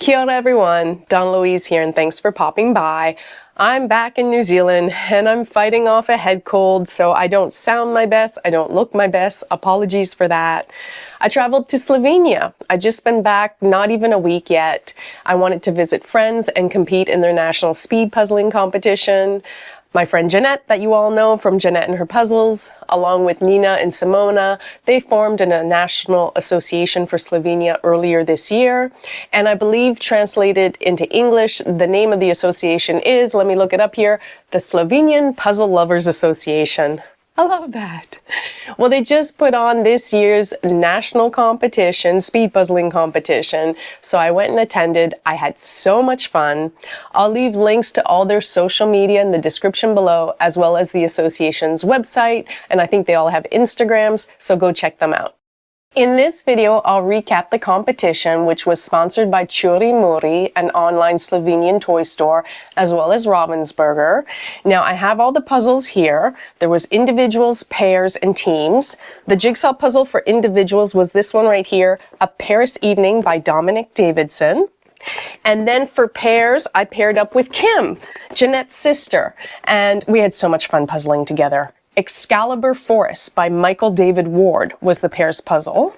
Kia ora everyone, Donnalouise here and thanks for popping by. I'm back in New Zealand and I'm fighting off a head cold, so I don't sound my best, I don't look my best, apologies for that. I traveled to Slovenia. I just been back not even a week yet. I wanted to visit friends and compete in their national speed puzzling competition. My friend Jeanette, that you all know from Jeanette and Her Puzzles, along with Nina and Simona, they formed a national association for Slovenia earlier this year. And I believe translated into English, the name of the association is, let me look it up here, the Slovenian Puzzle Lovers Association. I love that. Well, they just put on this year's national competition, speed puzzling competition. So I went and attended. I had so much fun. I'll leave links to all their social media in the description below, as well as the association's website. And I think they all have Instagrams, so go check them out. In this video, I'll recap the competition, which was sponsored by Curi Muri, an online Slovenian toy store, as well as Ravensburger. Now, I have all the puzzles here. There was individuals, pairs, and teams. The jigsaw puzzle for individuals was this one right here, A Paris Evening by Dominic Davidson. And then for pairs, I paired up with Kim, Jeanette's sister, and we had so much fun puzzling together. Excalibur Forest by Michael David Ward was the pairs puzzle.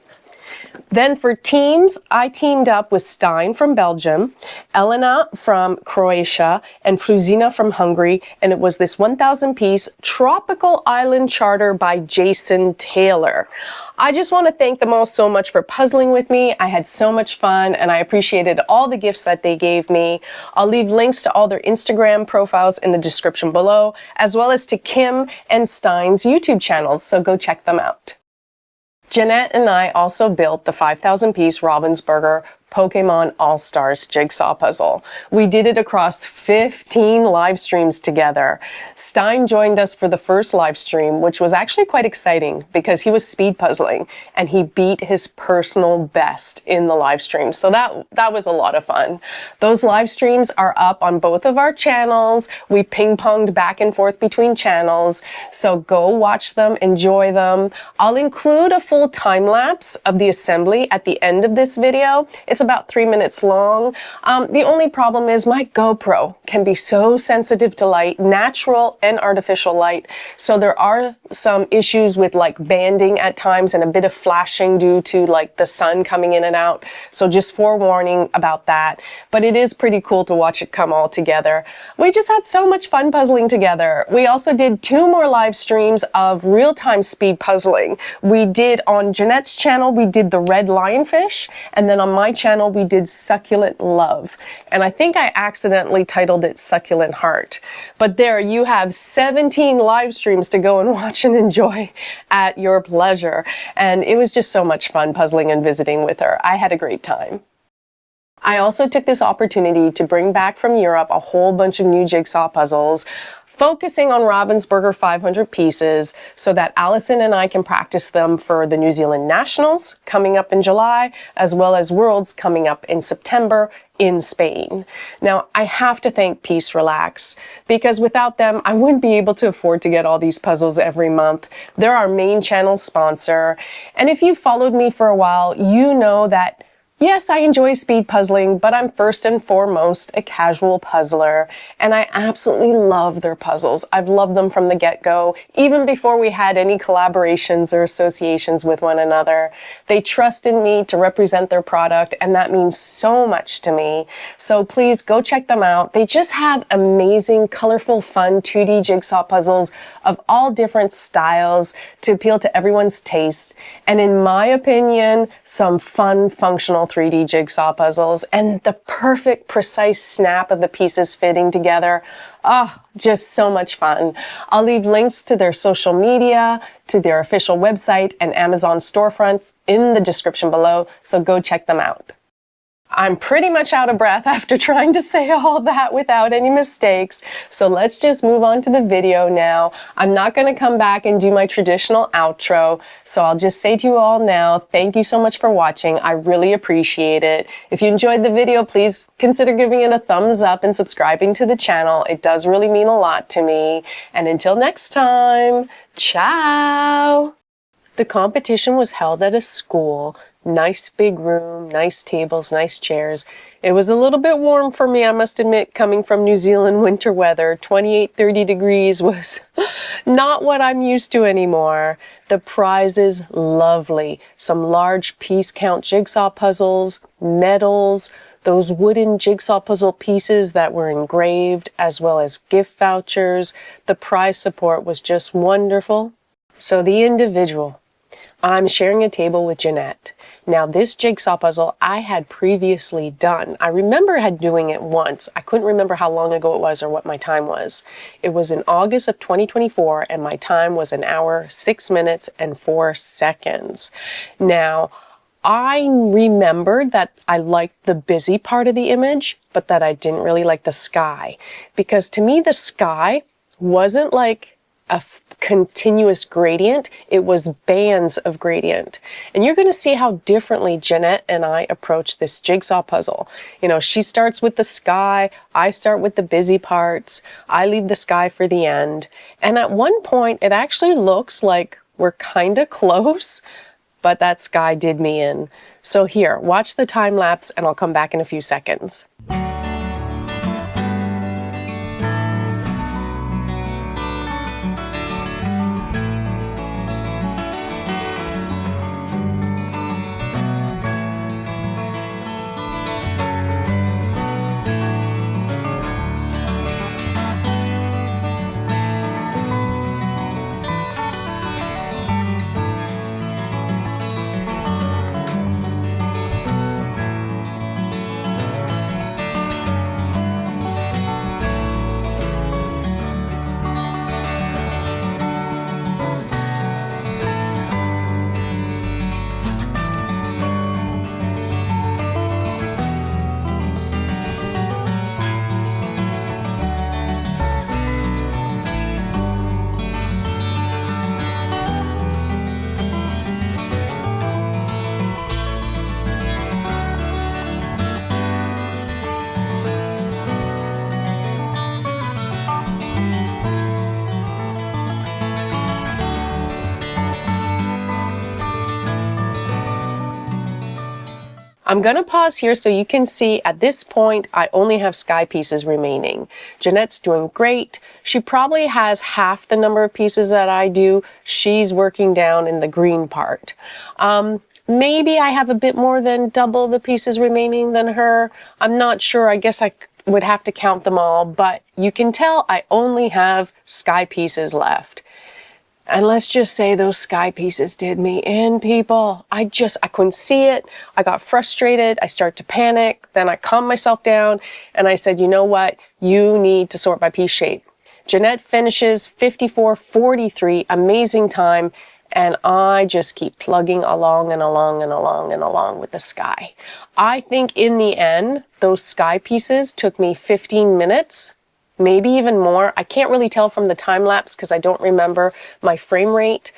Then for teams, I teamed up with Stijn from Belgium, Elena from Croatia, and Fruzina from Hungary, and it was this 1,000-piece Tropical Island Charter by Jason Taylor. I just want to thank them all so much for puzzling with me. I had so much fun, and I appreciated all the gifts that they gave me. I'll leave links to all their Instagram profiles in the description below, as well as to Kim and Stein's YouTube channels, so go check them out. Jeanette and I also built the 5,000-piece Ravensburger Pokémon All-Stars jigsaw puzzle. We did it across 15 live streams together. Stijn joined us for the first live stream, which was actually quite exciting because he was speed puzzling and he beat his personal best in the live stream. So that was a lot of fun. Those live streams are up on both of our channels. We ping-ponged back and forth between channels. So go watch them, enjoy them. I'll include a full time lapse of the assembly at the end of this video. It's about 3 minutes long. The only problem is my GoPro can be so sensitive to light, natural and artificial light. So there are some issues with like banding at times and a bit of flashing due to like the sun coming in and out. So just forewarning about that. But it is pretty cool to watch it come all together. We just had so much fun puzzling together. We also did 2 more live streams of real-time speed puzzling. We did on Jeanette's channel, we did the red lionfish, and then on my channel, we did Succulent Love. And I think I accidentally titled it Succulent Heart. But there you have 17 live streams to go and watch and enjoy at your pleasure. And it was just so much fun puzzling and visiting with her. I had a great time. I also took this opportunity to bring back from Europe a whole bunch of new jigsaw puzzles, focusing on Ravensburger 500 pieces so that Allison and I can practice them for the New Zealand Nationals coming up in July, as well as Worlds coming up in September in Spain. Now, I have to thank Peace Relax, because without them, I wouldn't be able to afford to get all these puzzles every month. They're our main channel sponsor. And if you've followed me for a while, you know that yes, I enjoy speed puzzling, but I'm first and foremost a casual puzzler, and I absolutely love their puzzles. I've loved them from the get-go, even before we had any collaborations or associations with one another. They trust in me to represent their product, and that means so much to me. So please go check them out. They just have amazing, colorful, fun 2D jigsaw puzzles of all different styles to appeal to everyone's taste, and in my opinion, some fun, functional 3D jigsaw puzzles, and the perfect, precise snap of the pieces fitting together. Oh, just so much fun. I'll leave links to their social media, to their official website, and Amazon storefronts in the description below, so go check them out. I'm pretty much out of breath after trying to say all that without any mistakes, so let's just move on to the video now. I'm not going to come back and do my traditional outro, so I'll just say to you all now, thank you so much for watching. I really appreciate it. If you enjoyed the video, please consider giving it a thumbs up and subscribing to the channel. It does really mean a lot to me. And until next time, ciao! The competition was held at a school. Nice big room, nice tables, nice chairs. It was a little bit warm for me, I must admit, coming from New Zealand winter weather. 28, 30 degrees was not what I'm used to anymore. The prizes, lovely. Some large piece count jigsaw puzzles, medals, those wooden jigsaw puzzle pieces that were engraved, as well as gift vouchers. The prize support was just wonderful. So the individual. I'm sharing a table with Jeanette. Now this jigsaw puzzle I had previously done. I remember doing it once. I couldn't remember how long ago it was or what my time was. It was in August of 2024 and my time was 1 hour, 6 minutes and 4 seconds. Now, I remembered that I liked the busy part of the image, but that I didn't really like the sky. Because to me, the sky wasn't like a continuous gradient, it was bands of gradient. And you're going to see how differently Jeanette and I approach this jigsaw puzzle. You know, she starts with the sky, I start with the busy parts, I leave the sky for the end. And at one point, it actually looks like we're kind of close, but that sky did me in. So here, watch the time lapse and I'll come back in a few seconds. I'm going to pause here so you can see at this point I only have sky pieces remaining. Jeanette's doing great. She probably has half the number of pieces that I do. She's working down in the green part. Maybe I have a bit more than double the pieces remaining than her. I'm not sure. I guess I would have to count them all, but you can tell I only have sky pieces left. And let's just say those sky pieces did me in, people. I couldn't see it. I got frustrated. I started to panic. Then I calmed myself down and I said, you know what? You need to sort by piece shape. Jeanette finishes 54:43, amazing time. And I just keep plugging along and along and along and along with the sky. I think in the end, those sky pieces took me 15 minutes. Maybe even more. I can't really tell from the time lapse because I don't remember my frame rate,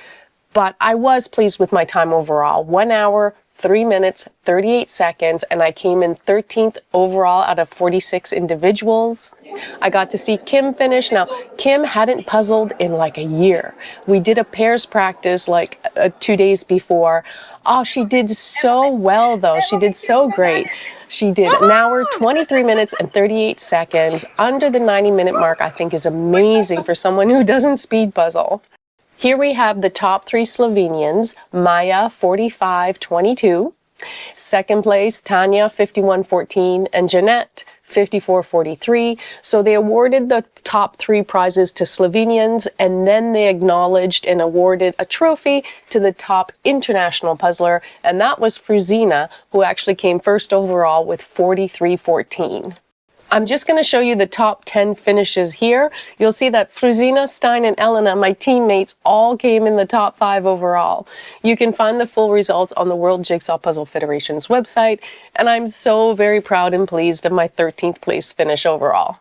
but I was pleased with my time overall. 1 hour, 3 minutes, 38 seconds, and I came in 13th overall out of 46 individuals. I got to see Kim finish. Now, Kim hadn't puzzled in like a year. We did a pairs practice like 2 days before. Oh, she did so well though. She did so great. She did 1 hour, 23 minutes, and 38 seconds. Under the 90-minute mark, I think is amazing for someone who doesn't speed puzzle. Here we have the top 3 Slovenians, Maya, 45:22. Second place, Tanya, 51:14, and Jeanette, 54:43. So they awarded the top 3 prizes to Slovenians, and then they acknowledged and awarded a trophy to the top international puzzler, and that was Fruzina, who actually came first overall with 43:14. I'm just going to show you the top 10 finishes here. You'll see that Fruzina, Stijn, and Elena, my teammates, all came in the top 5 overall. You can find the full results on the World Jigsaw Puzzle Federation's website, and I'm so very proud and pleased of my 13th place finish overall.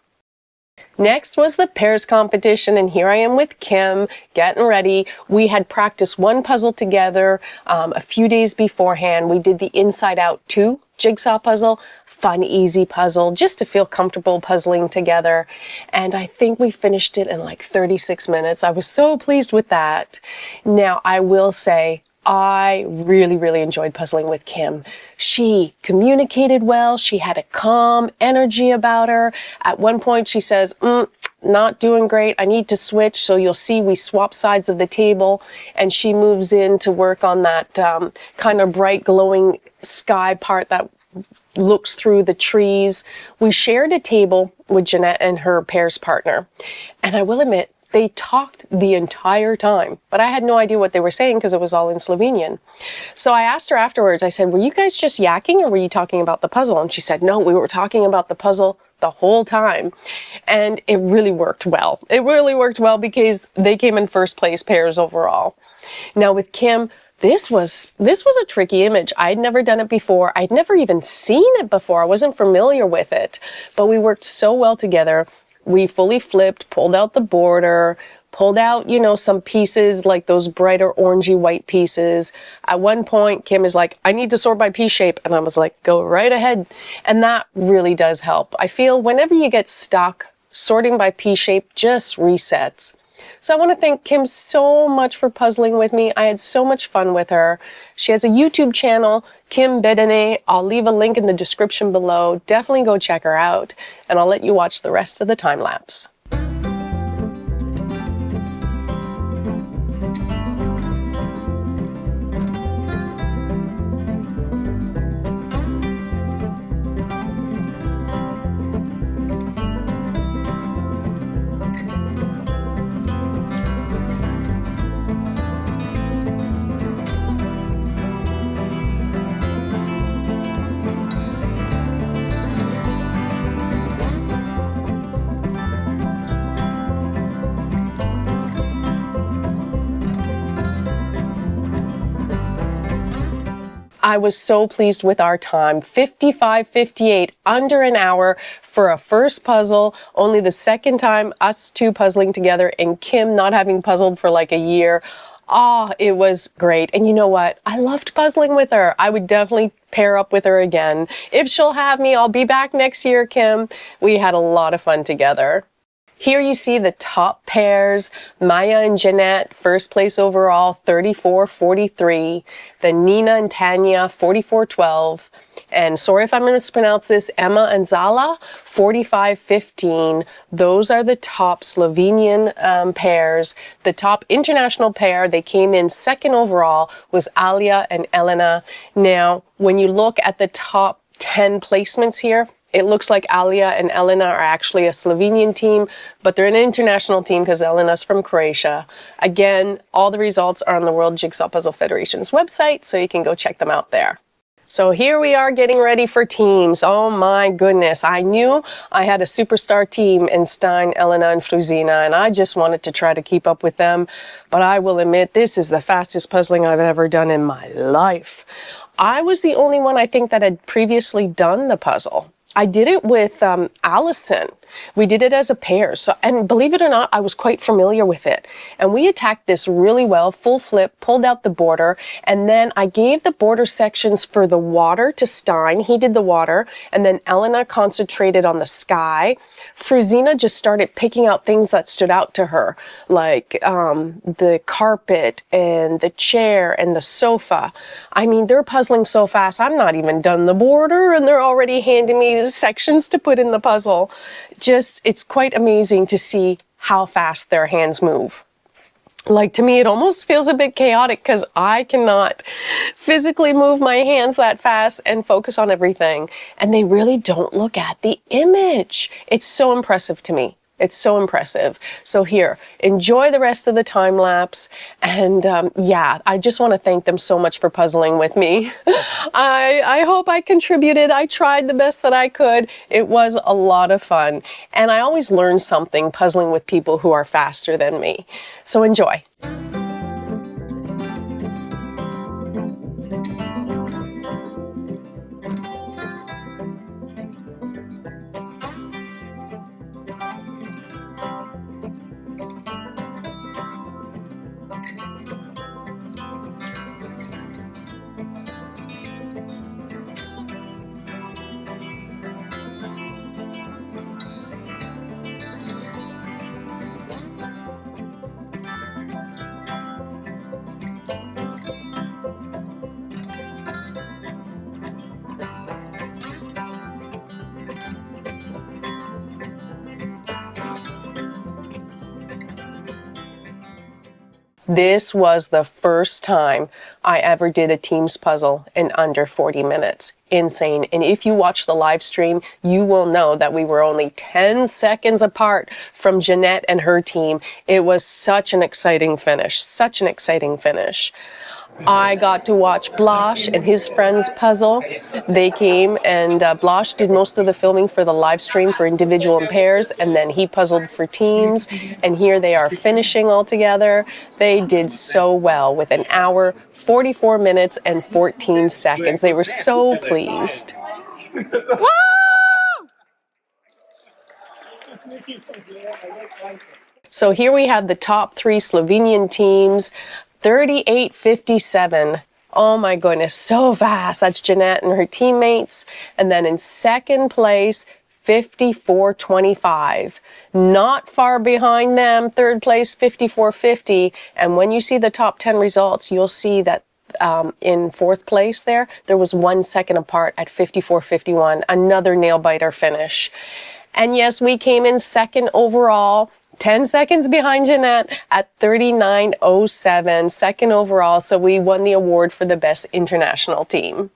Next was the pairs competition, and here I am with Kim, getting ready. We had practiced one puzzle together a few days beforehand. We did the Inside Out 2 jigsaw puzzle, fun, easy puzzle, just to feel comfortable puzzling together. And I think we finished it in like 36 minutes. I was so pleased with that. Now, I will say, I really, really enjoyed puzzling with Kim. She communicated well. She had a calm energy about her. At one point she says, not doing great. I need to switch. So you'll see we swap sides of the table, and she moves in to work on that kind of bright glowing sky part that looks through the trees. We shared a table with Jeanette and her pairs partner. And I will admit, they talked the entire time, but I had no idea what they were saying because it was all in Slovenian. So I asked her afterwards, I said, were you guys just yakking or were you talking about the puzzle? And she said, no, we were talking about the puzzle the whole time. And it really worked well. It really worked well because they came in first place pairs overall. Now with Kim, this was a tricky image. I'd never done it before. I'd never even seen it before. I wasn't familiar with it, but we worked so well together. We fully flipped, pulled out the border, pulled out, you know, some pieces like those brighter orangey white pieces. At one point, Kim is like, I need to sort by piece shape. And I was like, go right ahead. And that really does help. I feel whenever you get stuck, sorting by piece shape just resets. So I want to thank Kim so much for puzzling with me. I had so much fun with her. She has a YouTube channel, Kim Bedene. I'll leave a link in the description below. Definitely go check her out, and I'll let you watch the rest of the time lapse. I was so pleased with our time, 55:58, under an hour for a first puzzle, only the second time us two puzzling together and Kim not having puzzled for like a year. It was great. And you know what? I loved puzzling with her. I would definitely pair up with her again. If she'll have me, I'll be back next year, Kim. We had a lot of fun together. Here you see the top pairs, Maya and Jeanette, first place overall, 34-43. Then Nina and Tanya, 44-12. And sorry if I'm going to mispronounce this, Emma and Zala, 45-15. Those are the top Slovenian pairs. The top international pair, they came in second overall, was Alia and Elena. Now, when you look at the top 10 placements here, it looks like Alia and Elena are actually a Slovenian team, but they're an international team because Elena's from Croatia. Again, all the results are on the World Jigsaw Puzzle Federation's website, so you can go check them out there. So here we are getting ready for teams. Oh my goodness. I knew I had a superstar team in Stijn, Elena, and Fruzina, and I just wanted to try to keep up with them. But I will admit, this is the fastest puzzling I've ever done in my life. I was the only one, I think, that had previously done the puzzle. I did it with Allison. We did it as a pair. So, and believe it or not, I was quite familiar with it. And we attacked this really well, full flip, pulled out the border. And then I gave the border sections for the water to Stijn. He did the water. And then Elena concentrated on the sky. Fruzina just started picking out things that stood out to her, like the carpet and the chair and the sofa. I mean, they're puzzling so fast. I'm not even done the border and they're already handing me the sections to put in the puzzle. It's quite amazing to see how fast their hands move. Like, to me, it almost feels a bit chaotic because I cannot physically move my hands that fast and focus on everything. And they really don't look at the image. It's so impressive to me. It's so impressive. So here, enjoy the rest of the time lapse. And yeah, I just want to thank them so much for puzzling with me. I hope I contributed. I tried the best that I could. It was a lot of fun. And I always learn something puzzling with people who are faster than me. So enjoy. This was the first time I ever did a teams puzzle in under 40 minutes. Insane. And if you watch the live stream, you will know that we were only 10 seconds apart from Jeanette and her team. It was such an exciting finish. Such an exciting finish. I got to watch Blaž and his friends puzzle. They came and Blaž did most of the filming for the live stream for individual and pairs, and then he puzzled for teams. And here they are finishing all together. They did so well with an hour, 44 minutes, and 14 seconds. They were so pleased. Woo! So here we have the top 3 Slovenian teams. 38:57. Oh my goodness, so fast. That's Jeanette and her teammates. And then in second place, 54:25. Not far behind them, third place, 54:50. And when you see the top 10 results, you'll see that in fourth place there was 1 second apart at 54:51. Another nail-biter finish. And yes, we came in second overall. 10 seconds behind Jeanette at 39:07, second overall, so we won the award for the best international team.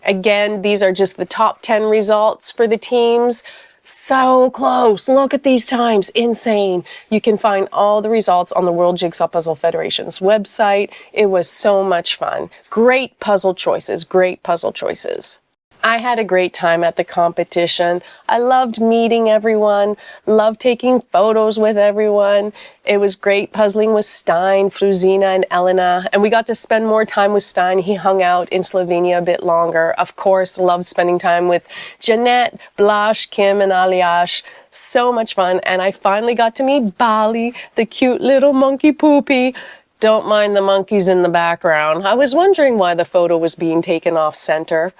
Again, these are just the top 10 results for the teams. So close. Look at these times. Insane. You can find all the results on the World Jigsaw Puzzle Federation's website. It was so much fun. Great puzzle choices. Great puzzle choices. I had a great time at the competition. I loved meeting everyone, loved taking photos with everyone. It was great puzzling with Stijn, Fruzina, and Elena, and we got to spend more time with Stijn. He hung out in Slovenia a bit longer. Of course, loved spending time with Jeanette, Blaž, Kim, and Aljaž. So much fun, and I finally got to meet Bali, the cute little monkey poopy. Don't mind the monkeys in the background. I was wondering why the photo was being taken off center.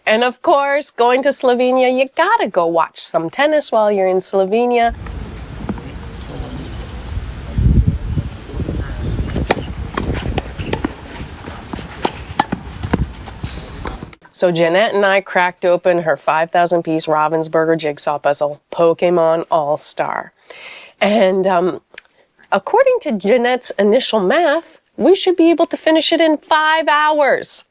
And of course, going to Slovenia, you gotta go watch some tennis while you're in Slovenia. So Jeanette and I cracked open her 5,000-piece Ravensburger jigsaw puzzle, Pokémon All-Star. And according to Jeanette's initial math, we should be able to finish it in 5 hours.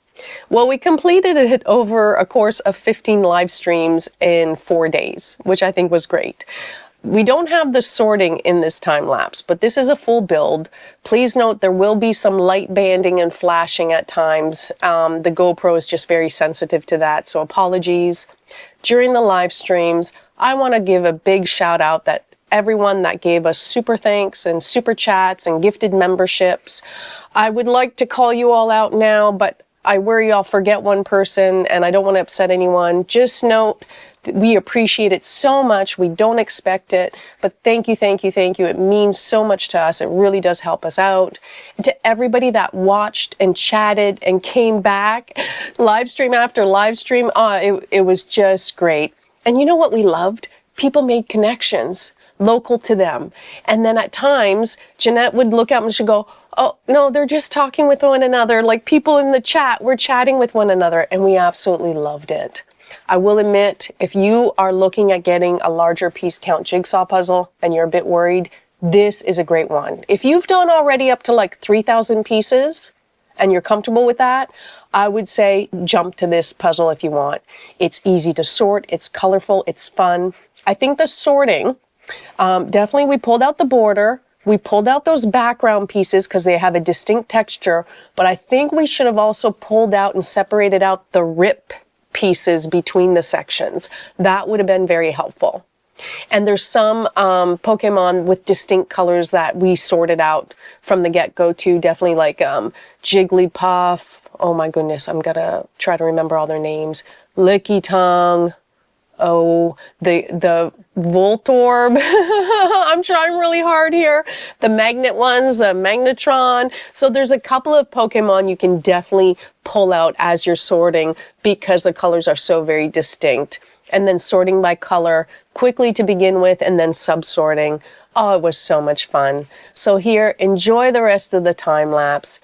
Well, we completed it over a course of 15 live streams in 4 days, which I think was great. We don't have the sorting in this time lapse, but this is a full build. Please note there will be some light banding and flashing at times. The GoPro is just very sensitive to that, so apologies. During the live streams, I want to give a big shout out that everyone that gave us super thanks and super chats and gifted memberships. I would like to call you all out now, but I worry I'll forget one person and I don't want to upset anyone. Just note that we appreciate it so much. We don't expect it, but thank you, thank you, thank you. It means so much to us. It really does help us out. And to everybody that watched and chatted and came back, live stream after live stream, it was just great. And you know what we loved? People made connections local to them. And then at times, Jeanette would look up and she'd go, oh, no, they're just talking with one another. Like people in the chat, we're chatting with one another, and we absolutely loved it. I will admit, if you are looking at getting a larger piece count jigsaw puzzle and you're a bit worried, this is a great one. If you've done already up to like 3,000 pieces and you're comfortable with that, I would say jump to this puzzle if you want. It's easy to sort, it's colorful, it's fun. I think the sorting, definitely we pulled out the border. We pulled out those background pieces because they have a distinct texture, but I think we should have also pulled out and separated out the rip pieces between the sections. That would have been very helpful. And there's some Pokemon with distinct colors that we sorted out from the get-go too, definitely like Jigglypuff. Oh my goodness, I'm gonna try to remember all their names. Licky Tongue. Oh, the Voltorb. I'm trying really hard here. The magnet ones, Magnetron. So there's a couple of Pokemon you can definitely pull out as you're sorting because the colors are so very distinct. And then sorting by color quickly to begin with and then sub-sorting. Oh, it was so much fun. So here, enjoy the rest of the time lapse.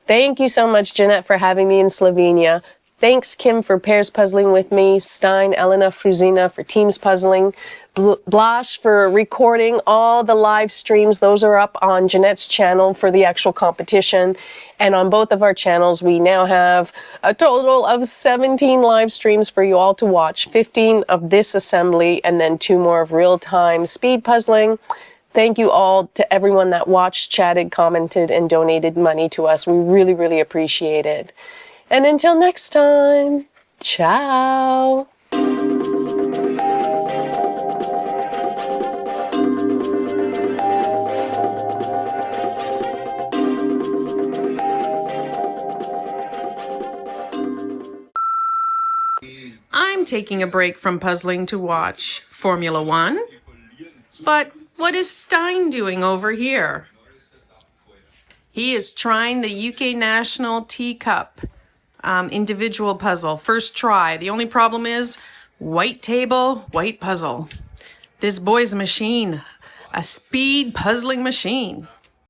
Thank you so much, Jeanette, for having me in Slovenia. Thanks, Kim, for pairs puzzling with me, Stijn, Elena, Fruzina for teams puzzling. Blash for recording all the live streams. Those are up on Jeanette's channel for the actual competition. And on both of our channels, we now have a total of 17 live streams for you all to watch. 15 of this assembly and then 2 more of real-time speed puzzling. Thank you all to everyone that watched, chatted, commented, and donated money to us. We really, really appreciate it. And until next time, ciao. I'm taking a break from puzzling to watch Formula One. But what is Stijn doing over here? He is trying the UK National Teacup individual puzzle. First try. The only problem is white table, white puzzle. This boy's a machine. A speed puzzling machine.